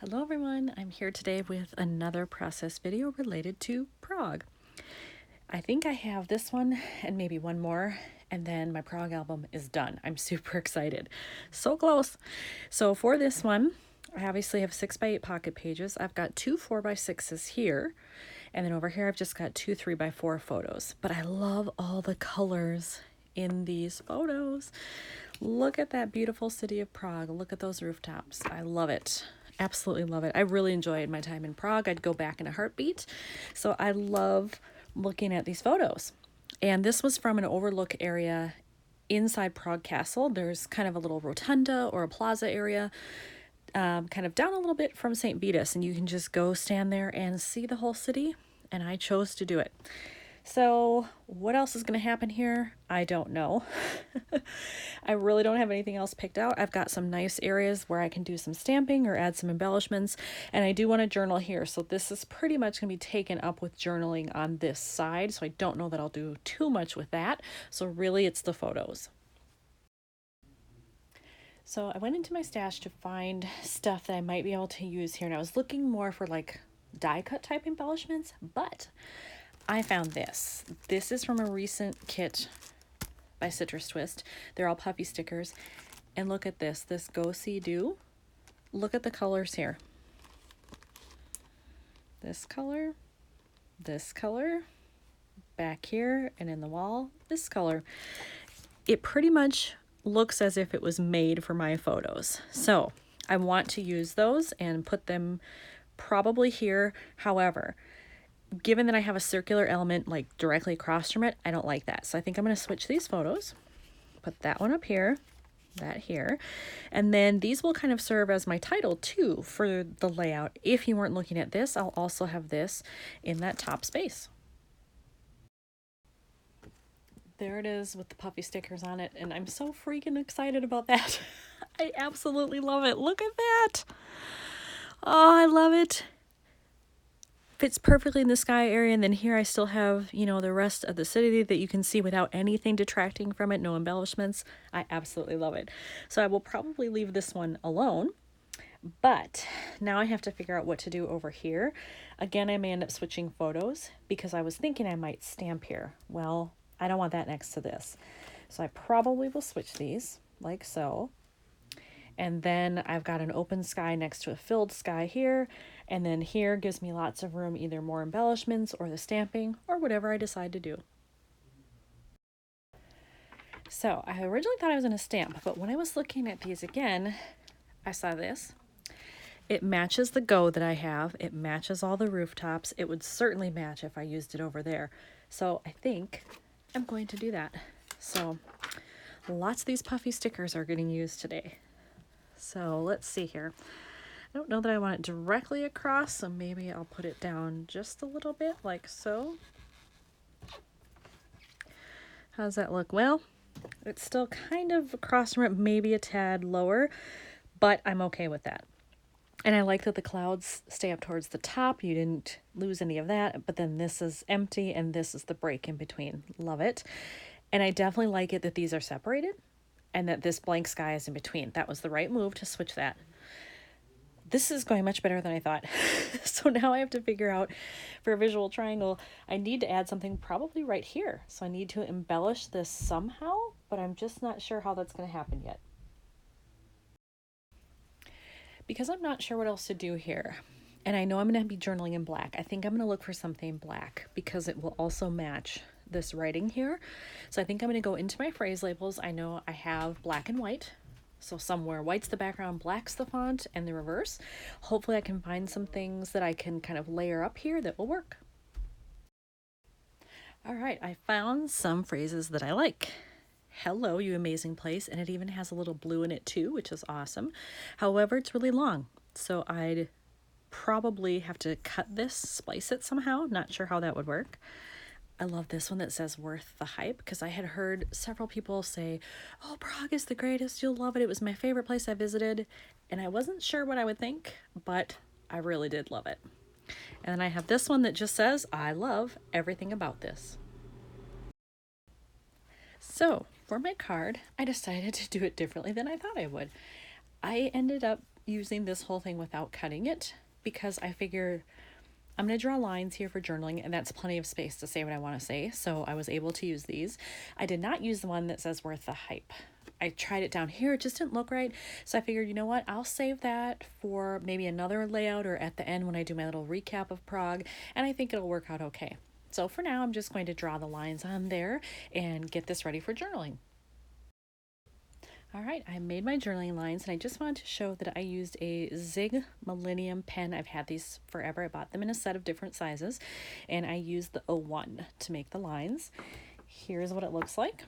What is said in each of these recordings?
Hello everyone, I'm here today with another process video related to Prague. I think I have this one and maybe one more, and then my Prague album is done. I'm super excited. So close. So for this one, I obviously have 6x8 pocket pages. I've got two 4x6s here, and then over here I've just got two 3x4 photos. But I love all the colors in these photos. Look at that beautiful city of Prague. Look at those rooftops. I love it. Absolutely love it. I really enjoyed my time in Prague. I'd go back in a heartbeat. So I love looking at these photos. And this was from an overlook area inside Prague Castle. There's kind of a little rotunda or a plaza area, kind of down a little bit from St. Vitus, and you can just go stand there and see the whole city. And I chose to do it. So what else is going to happen here? I don't know. I really don't have anything else picked out. I've got some nice areas where I can do some stamping or add some embellishments, and I do want to journal here. So this is pretty much going to be taken up with journaling on this side. So I don't know that I'll do too much with that. So really it's the photos. So I went into my stash to find stuff that I might be able to use here, and I was looking more for like die cut type embellishments, but I found this. This is from a recent kit by Citrus Twist. They're all puffy stickers. And look at this Go See Do. Look at the colors here. This color, back here, and in the wall, this color. It pretty much looks as if it was made for my photos. So I want to use those and put them probably here. However, given that I have a circular element like directly across from it, I don't like that. So I think I'm going to switch these photos, put that one up here, that here, and then these will kind of serve as my title too for the layout. If you weren't looking at this, I'll also have this in that top space. There it is with the puffy stickers on it, and I'm so freaking excited about that. I absolutely love it. Look at that. Oh, I love it. Fits perfectly in the sky area, and then here I still have, the rest of the city that you can see without anything detracting from it, no embellishments. I absolutely love it. So I will probably leave this one alone, but now I have to figure out what to do over here. Again, I may end up switching photos because I was thinking I might stamp here. Well, I don't want that next to this. So I probably will switch these like so. And then I've got an open sky next to a filled sky here. And then here gives me lots of room, either more embellishments or the stamping or whatever I decide to do. So I originally thought I was going to stamp, but when I was looking at these again, I saw this. It matches the Go that I have. It matches all the rooftops. It would certainly match if I used it over there. So I think I'm going to do that. So lots of these puffy stickers are getting used today. So let's see here. I don't know that I want it directly across, so maybe I'll put it down just a little bit like so. How's that look? Well, it's still kind of across from it, maybe a tad lower, but I'm okay with that. And I like that the clouds stay up towards the top. You didn't lose any of that, but then this is empty and this is the break in between. Love it. And I definitely like it that these are separated and that this blank sky is in between. That was the right move to switch that. This is going much better than I thought. So now I have to figure out for a visual triangle, I need to add something probably right here. So I need to embellish this somehow, but I'm just not sure how that's going to happen yet. Because I'm not sure what else to do here, and I know I'm going to be journaling in black, I think I'm going to look for something black because it will also match this writing here. So I think I'm going to go into my phrase labels. I know I have black and white. So somewhere white's the background, black's the font, and the reverse. Hopefully I can find some things that I can kind of layer up here that will work. All right, I found some phrases that I like. Hello, you amazing place, and it even has a little blue in it too, which is awesome. However, it's really long, so I'd probably have to cut this, splice it somehow. Not sure how that would work. I love this one that says worth the hype because I had heard several people say, oh, Prague is the greatest, you'll love it. It was my favorite place I visited. And I wasn't sure what I would think, but I really did love it. And then I have this one that just says, I love everything about this. So for my card, I decided to do it differently than I thought I would. I ended up using this whole thing without cutting it because I figure I'm going to draw lines here for journaling, and that's plenty of space to say what I want to say. So I was able to use these. I did not use the one that says worth the hype. I tried it down here. It just didn't look right. So I figured, you know what? I'll save that for maybe another layout or at the end when I do my little recap of Prague. And I think it'll work out okay. So for now, I'm just going to draw the lines on there and get this ready for journaling. All right, I made my journaling lines, and I just wanted to show that I used a Zig Millennium pen. I've had these forever. I bought them in a set of different sizes, and I used the 01 to make the lines. Here's what it looks like.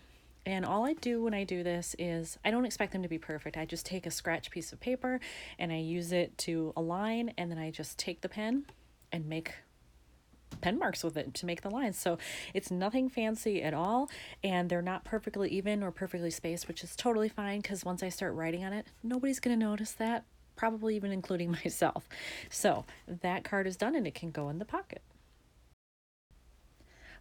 And all I do when I do this is, I don't expect them to be perfect. I just take a scratch piece of paper and I use it to align, and then I just take the pen and make pen marks with it to make the lines. So it's nothing fancy at all, and they're not perfectly even or perfectly spaced, which is totally fine because once I start writing on it, nobody's going to notice that, probably even including myself. So that card is done and it can go in the pocket.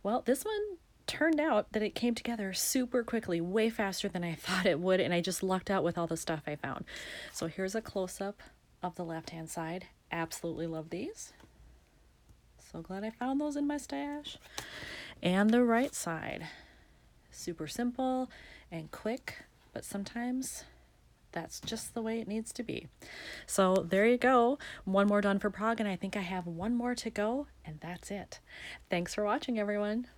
Well, this one turned out that it came together super quickly, way faster than I thought it would, and I just lucked out with all the stuff I found. So here's a close-up of the left-hand side. Absolutely love these. So glad I found those in my stash. And the right side. Super simple and quick, but sometimes that's just the way it needs to be. So there you go. One more done for Prague, and I think I have one more to go, and that's it. Thanks for watching, everyone.